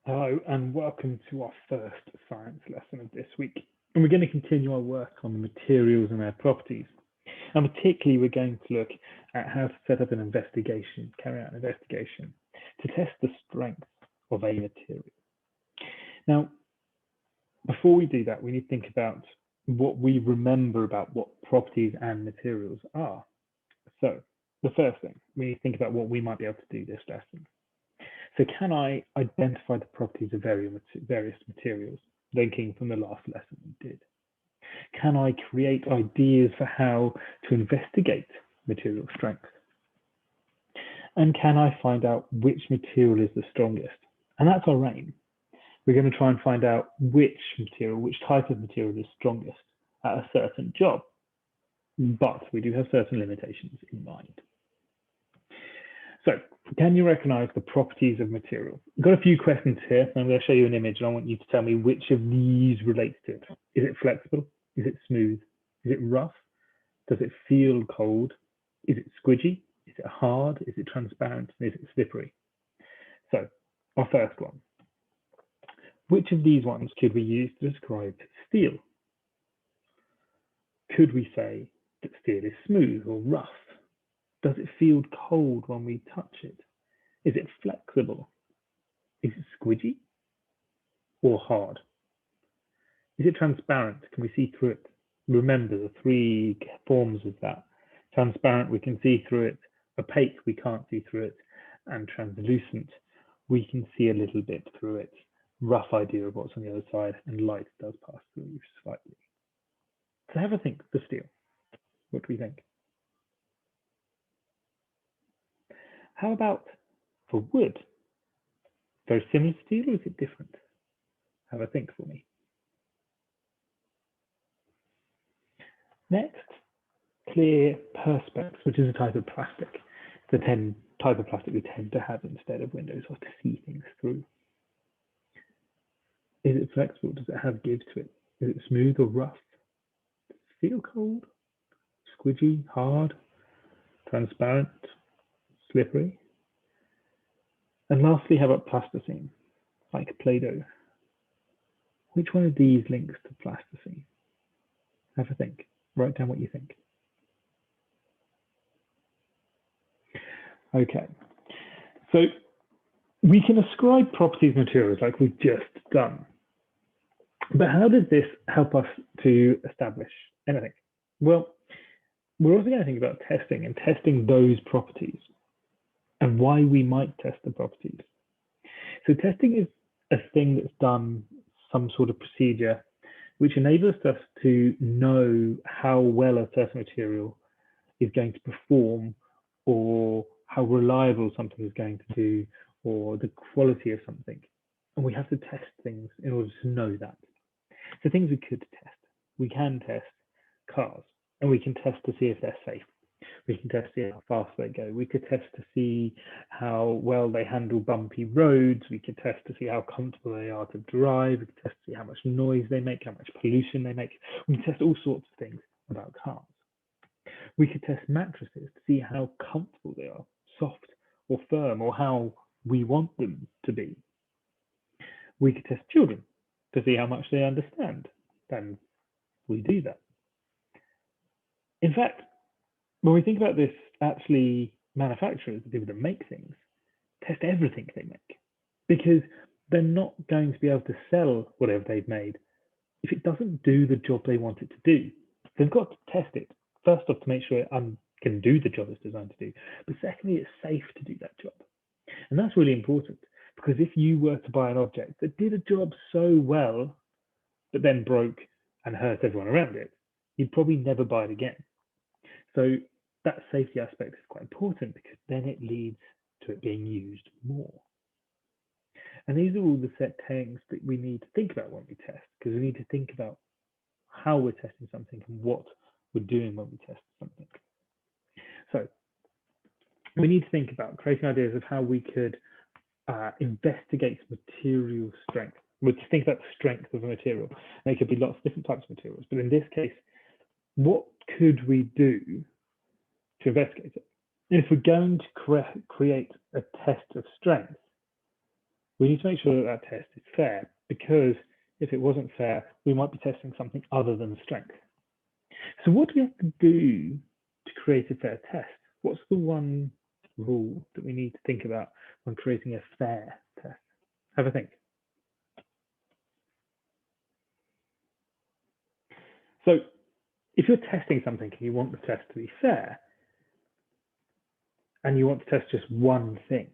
Hello and welcome to our first science lesson of this week. And we're going to continue our work on the materials and their properties. And particularly we're going to look at how to set up an investigation, carry out an investigation to test the strength of a material. Now, before we do that, we need to think about what we remember about what properties and materials are. So the first thing, we need to think about what we might be able to do this lesson. So can I identify the properties of various materials, thinking from the last lesson we did? Can I create ideas for how to investigate material strength? And can I find out which material is the strongest? And that's our aim. We're going to try and find out which type of material is strongest at a certain job. But we do have certain limitations in mind. So, can you recognize the properties of material? I've got a few questions here. I'm going to show you an image and I want you to tell me which of these relates to it. Is it flexible? Is it smooth? Is it rough? Does it feel cold? Is it squidgy? Is it hard? Is it transparent? Is it slippery? So, our first one. Which of these ones could we use to describe steel? Could we say that steel is smooth or rough? Does it feel cold when we touch it? Is it flexible? Is it squidgy or hard? Is it transparent? Can we see through it? Remember the three forms of that. Transparent, we can see through it. Opaque, we can't see through it. And translucent, we can see a little bit through it. Rough idea of what's on the other side, and light does pass through slightly. So have a think for steel. What do we think? How about for wood? Very similar to steel, or is it different? Have a think for me. Next, clear perspex, which is a type of plastic. The type of plastic we tend to have instead of windows, or to see things through. Is it flexible? Does it have give to it? Is it smooth or rough? Does it feel cold? Squidgy, hard, transparent, slippery? And lastly, how about plasticine, like Play-Doh? Which one of these links to plasticine? Have a think. Write down what you think. Okay, so we can ascribe properties to materials like we've just done. But how does this help us to establish anything? Well, we're also going to think about testing and testing those properties and why we might test the properties. So testing is a thing that's done, some sort of procedure, which enables us to know how well a certain material is going to perform, or how reliable something is going to do, or the quality of something. And we have to test things in order to know that. So things we could test. We can test cars, and we can test to see if they're safe. We can test to see how fast they go. We could test to see how well they handle bumpy roads. We could test to see how comfortable they are to drive. We could test to see how much noise they make, how much pollution they make. We can test all sorts of things about cars. We could test mattresses to see how comfortable they are, soft or firm, or how we want them to be. We could test children to see how much they understand, and we do that. In fact, when we think about this, actually, manufacturers, the people that make things, test everything they make, because they're not going to be able to sell whatever they've made if it doesn't do the job they want it to do. They've got to test it, first off, to make sure it can do the job it's designed to do, but secondly, it's safe to do that job. And that's really important, because if you were to buy an object that did a job so well, but then broke and hurt everyone around it, you'd probably never buy it again. So that safety aspect is quite important, because then it leads to it being used more. And these are all the set things that we need to think about when we test, because we need to think about how we're testing something and what we're doing when we test something. So we need to think about creating ideas of how we could investigate material strength. We'll just think about the strength of a material. There could be lots of different types of materials, but in this case, what could we do to investigate it? And if we're going to create a test of strength, We need to make sure that that test is fair, because if it wasn't fair, we might be testing something other than strength. So what do we have to do to create a fair test? What's the one rule that we need to think about when creating a fair test? Have a think. So if you're testing something and you want the test to be fair, and you want to test just one thing,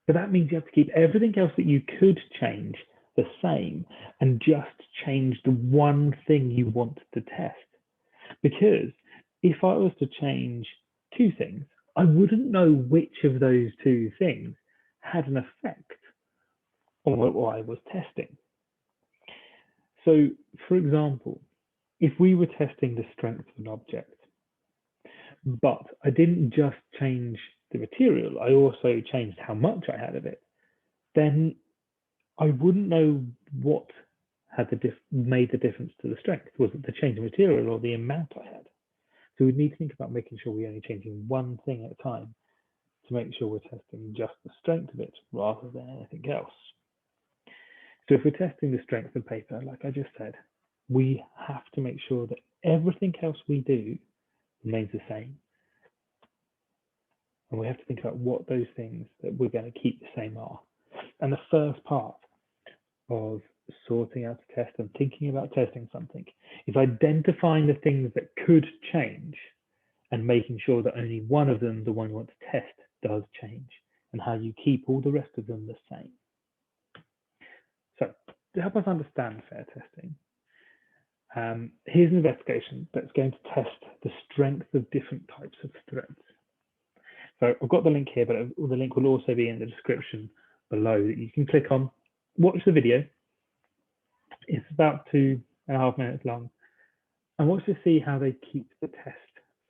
but that means you have to keep everything else that you could change the same and just change the one thing you want to test. Because if I was to change two things, I wouldn't know which of those two things had an effect on what I was testing. So, for example, if we were testing the strength of an object, but I didn't just change the material, I also changed how much I had of it, then I wouldn't know what had made the difference to the strength. Was it the change of material or the amount I had? So we need to think about making sure we're only changing one thing at a time to make sure we're testing just the strength of it rather than anything else. So if we're testing the strength of paper, like I just said, we have to make sure that everything else we do remains the same. And we have to think about what those things that we're going to keep the same are. And the first part of sorting out a test and thinking about testing something is identifying the things that could change and making sure that only one of them, the one you want to test, does change, and how you keep all the rest of them the same. So to help us understand fair testing, here's an investigation that's going to test the strength of different types of threads. So I've got the link here, but the link will also be in the description below that you can click on. Watch the video. It's about 2.5 minutes long. And watch to see how they keep the test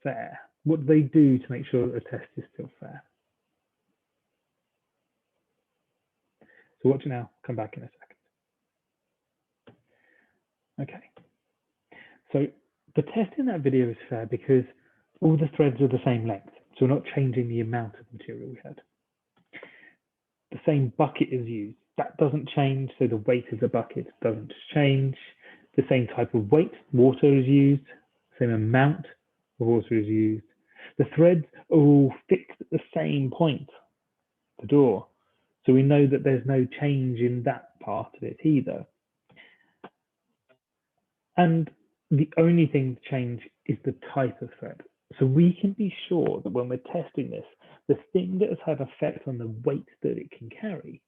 fair. What do they do to make sure that the test is still fair? So watch it now, come back in a second. Okay. So the test in that video is fair because all the threads are the same length. So we're not changing the amount of material we had. The same bucket is used. That doesn't change, so the weight of the bucket doesn't change. The same type of weight, water is used. Same amount of water is used. The threads are all fixed at the same point, the door. So we know that there's no change in that part of it either. And the only thing to change is the type of thread. So we can be sure that when we're testing this, the thing that has had effect on the weight that it can carry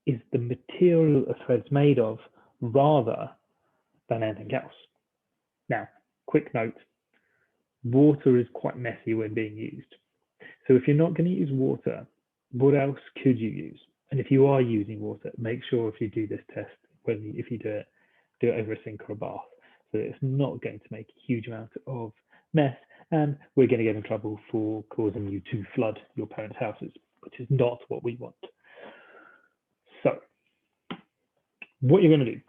is the material a thread's made of rather than anything else. Now, quick note, water is quite messy when being used. So if you're not going to use water, what else could you use? And if you are using water, make sure if you do this test, if you do it over a sink or a bath, so that it's not going to make a huge amount of mess, and we're going to get in trouble for causing you to flood your parents' houses, which is not what we want. So what you're going to do,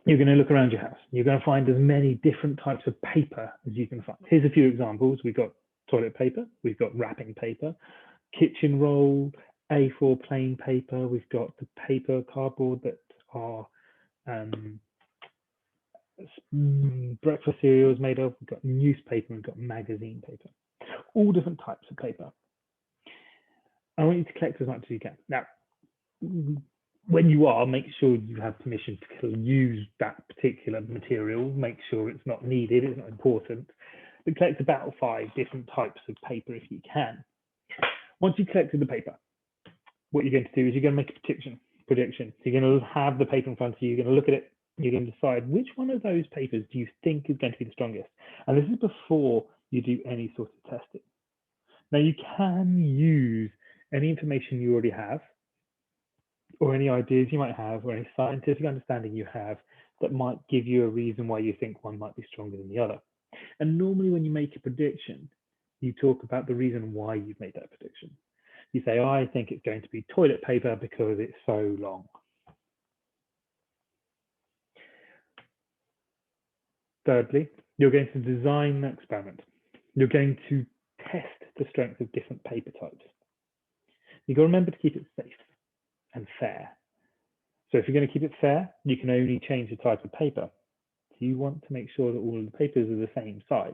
you're going to look around your house. You're going to find as many different types of paper as you can find. Here's a few examples. We've got toilet paper, we've got wrapping paper, kitchen roll, A4 plain paper, we've got the paper cardboard that are breakfast cereals made of, we've got newspaper, we've got magazine paper, all different types of paper. I want you to collect as much as you can. Now, when you are, make sure you have permission to use that particular material, make sure it's not needed, it's not important, but collect about 5 different types of paper if you can. Once you've collected the paper, what you're going to do is you're going to make a prediction. So you're going to have the paper in front of you, you're going to look at it, you're going to decide which one of those papers do you think is going to be the strongest. And this is before you do any sort of testing. Now you can use any information you already have, or any ideas you might have, or any scientific understanding you have that might give you a reason why you think one might be stronger than the other. And normally when you make a prediction, you talk about the reason why you've made that prediction. You say, I think it's going to be toilet paper because it's so long. Thirdly, you're going to design an experiment. You're going to test the strength of different paper types. You've got to remember to keep it safe. So if you're going to keep it fair, you can only change the type of paper. So you want to make sure that all of the papers are the same size.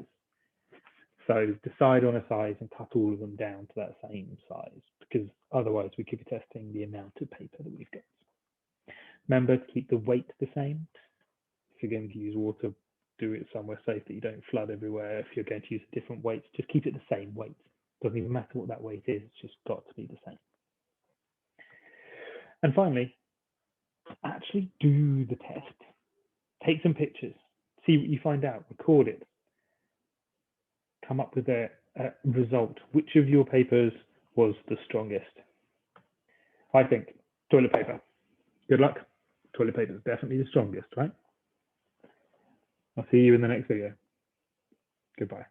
So decide on a size and cut all of them down to that same size, because otherwise we could be testing the amount of paper that we've got. Remember to keep the weight the same. If you're going to use water, do it somewhere safe that you don't flood everywhere. If you're going to use different weights, just keep it the same weight. Doesn't even matter what that weight is, it's just got to be the same. And finally, actually do the test. Take some pictures, see what you find out, record it. Come up with a result. Which of your papers was the strongest? I think toilet paper. Good luck. Toilet paper is definitely the strongest, right? I'll see you in the next video. Goodbye.